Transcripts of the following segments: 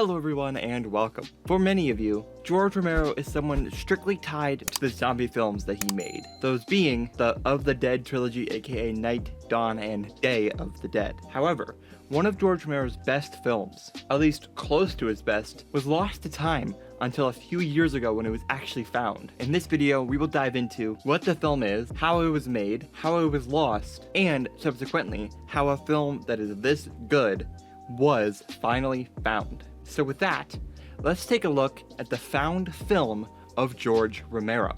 Hello everyone and welcome. For many of you, George Romero is someone strictly tied to the zombie films that he made, those being the Of the Dead trilogy, aka Night, Dawn, and Day of the Dead. However, one of George Romero's best films, at least close to his best, was lost to time until a few years ago when it was actually found. In this video, we will dive into what the film is, how it was made, how it was lost, and subsequently, how a film that is this good was finally found. So with that, let's take a look at the found film of George Romero.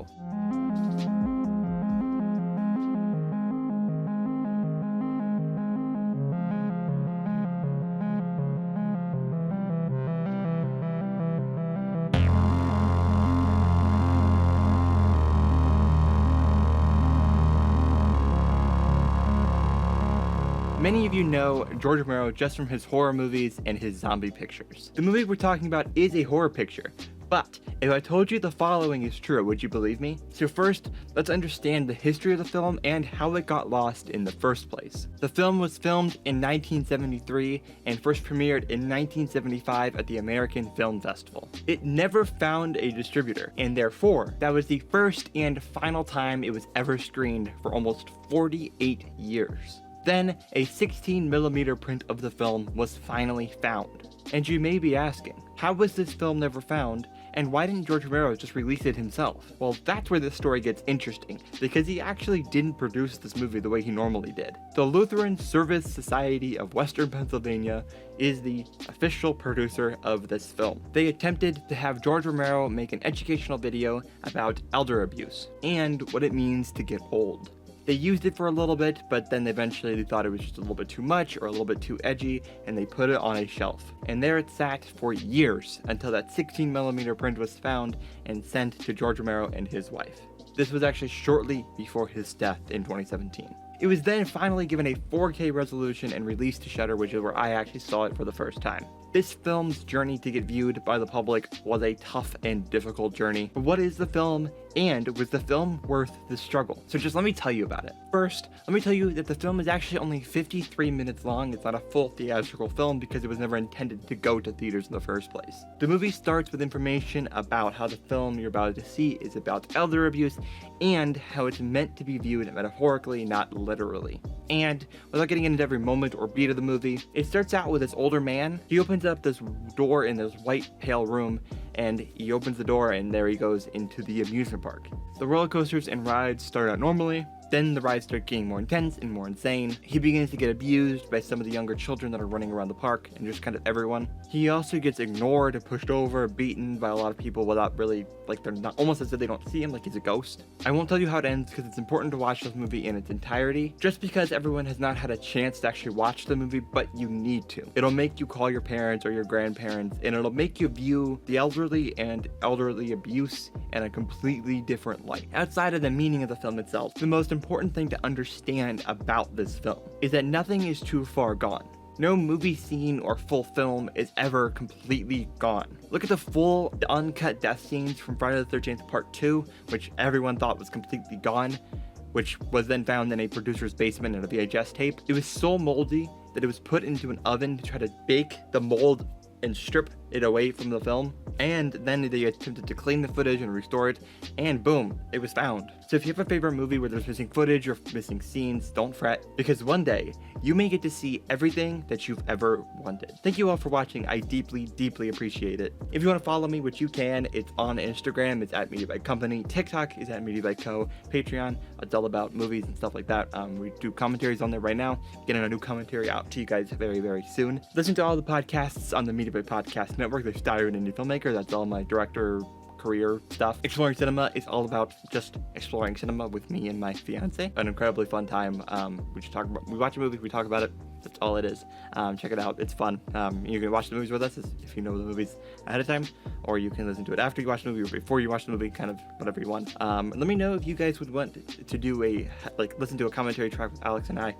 Many of you know George Romero just from his horror movies and his zombie pictures. The movie we're talking about is a horror picture, but if I told you the following is true, would you believe me? So first, let's understand the history of the film and how it got lost in the first place. The film was filmed in 1973 and first premiered in 1975 at the American Film Festival. It never found a distributor, and therefore, that was the first and final time it was ever screened for almost 48 years. Then, a 16mm print of the film was finally found. And you may be asking, how was this film never found, and why didn't George Romero just release it himself? Well, that's where this story gets interesting, because he actually didn't produce this movie the way he normally did. The Lutheran Service Society of Western Pennsylvania is the official producer of this film. They attempted to have George Romero make an educational video about elder abuse, and what it means to get old. They used it for a little bit, but then eventually they thought it was just a little bit too much or a little bit too edgy, and they put it on a shelf. And there it sat for years until that 16mm print was found and sent to George Romero and his wife. This was actually shortly before his death in 2017. It was then finally given a 4K resolution and released to Shudder, which is where I actually saw it for the first time. This film's journey to get viewed by the public was a tough and difficult journey. But what is the film, and was the film worth the struggle? So just let me tell you about it. First, let me tell you that the film is actually only 53 minutes long. It's not a full theatrical film because it was never intended to go to theaters in the first place. The movie starts with information about how the film you're about to see is about elder abuse and how it's meant to be viewed metaphorically, not literally. And without getting into every moment or beat of the movie, it starts out with this older man. He opens up this door in this white pale room, and he opens the door and there he goes into the amusement park. The roller coasters and rides start out normally. Then the rides start getting more intense and more insane. He begins to get abused by some of the younger children that are running around the park and just kind of everyone. He also gets ignored, pushed over, beaten by a lot of people without really, they're not, almost as if they don't see him, like he's a ghost. I won't tell you how it ends because it's important to watch this movie in its entirety, just because everyone has not had a chance to actually watch the movie, but you need to. It'll make you call your parents or your grandparents, and it'll make you view the elderly and elderly abuse in a completely different light. Outside of the meaning of the film itself, the most important thing to understand about this film is that nothing is too far gone. No movie scene or full film is ever completely gone. Look at the full uncut death scenes from Friday the 13th Part 2, which everyone thought was completely gone, which was then found in a producer's basement in a VHS tape. It was so moldy that it was put into an oven to try to bake the mold and strip it away from the film, and then they attempted to clean the footage and restore it, and boom, it was found. So if you have a favorite movie where there's missing footage or missing scenes, don't fret, because one day, you may get to see everything that you've ever wanted. Thank you all for watching. I deeply, deeply appreciate it. If you want to follow me, which you can, it's on Instagram, it's at Media by Company, TikTok is at Media by Co, Patreon, it's all about movies and stuff like that. We do commentaries on there right now, getting a new commentary out to you guys very, very soon. Listen to all the podcasts on the Media by Podcast Network. There's Diary of an Indie Filmmaker, that's all my director career stuff. Exploring Cinema is all about just exploring cinema with me and my fiance. An incredibly fun time. We watch a movie, we talk about it. That's all it is. Check it out. It's fun. You can watch the movies with us if you know the movies ahead of time, or you can listen to it after you watch the movie or before you watch the movie, kind of whatever you want. Let me know if you guys would want to do listen to a commentary track with Alex and I,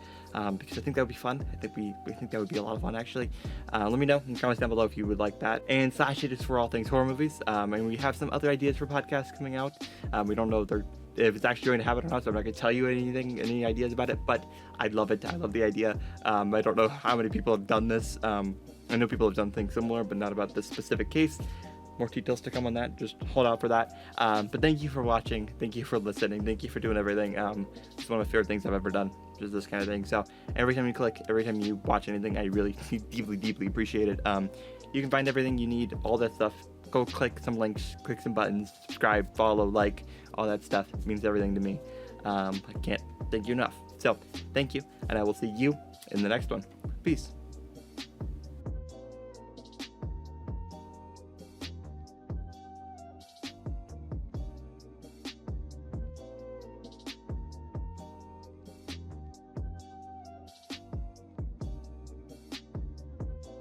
because I think that would be fun. I think we think that would be a lot of fun, actually. Let me know in the comments down below if you would like that. And Slash It is for all things horror movies. And we have some other ideas for podcasts coming out. We don't know if it's actually going to happen or not, so I'm not going to tell you any ideas about it, but I'd love it. I love the idea. I don't know how many people have done this. I know people have done things similar, but not about this specific case. More details to come on that. Just hold out for that. But thank you for watching. Thank you for listening. Thank you for doing everything. It's one of my favorite things I've ever done, just this kind of thing. So every time you click, every time you watch anything, I really deeply appreciate it. You can find everything you need, all that stuff. Go click some links, click some buttons, subscribe, follow, like, all that stuff. It means everything to me. I can't thank you enough. So thank you, and I will see you in the next one. Peace.